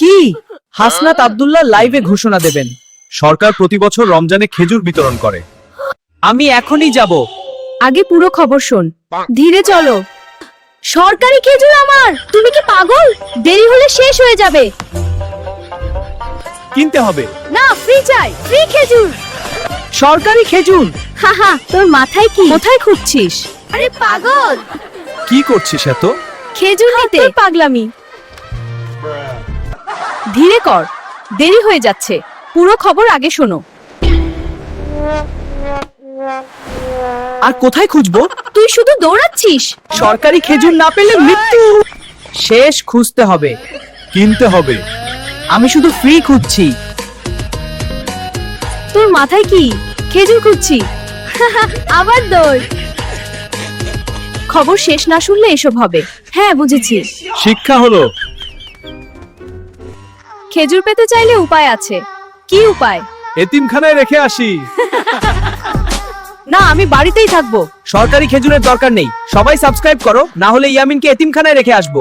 কি হাসনাত আব্দুল্লাহ লাইভে ঘোষণা দেবেন? সরকার প্রতি বছর রমজানে খেজুর বিতরণ করে। আমি এখনই যাব। আগে পুরো খবর শোন। ধীরে চলো। সরকারি খেজুর আমার, তুমি কি পাগল? দেরি হলে শেষ হয়ে যাবে। কিনতে হবে। না, ফ্রি চাই, ফ্রি খেজুর। সরকারি খেজুর? হাহা, তোর মাথায় কি? কোথায় খুঁজছিস? আরে পাগল, কি করছিস এত? খেজুর নিতে। পাগলামি। ধীরে কর, দেরি হয়ে যাচ্ছে। পুরো খবর আগে শোনো। আর কোথায় খুঁজবো? তুই শুধু দৌড়াচ্ছিস। সরকারি খেজুর না পেলে মৃত্যু। শেষ খুঁজতে হবে। কিনতে হবে। আমি শুধু ফ্রি খুঁজছি। তোর মাথায় কি? খেজুর খুঁজছি। আবার দৌড়। খবর শেষ না শুনলে এসব হবে। হ্যাঁ, বুঝেছি। শিক্ষা হলো। খেজুর পেতে চাইলে উপায় আছে। কি উপায়? এতিমখানায় রেখে আসি। না, আমি বাড়িতেই থাকবো। সরকারি খেজুরের দরকার নেই। সবাই সাবস্ক্রাইব করো, না হলে ইয়ামিনকে এতিমখানায় রেখে আসবো।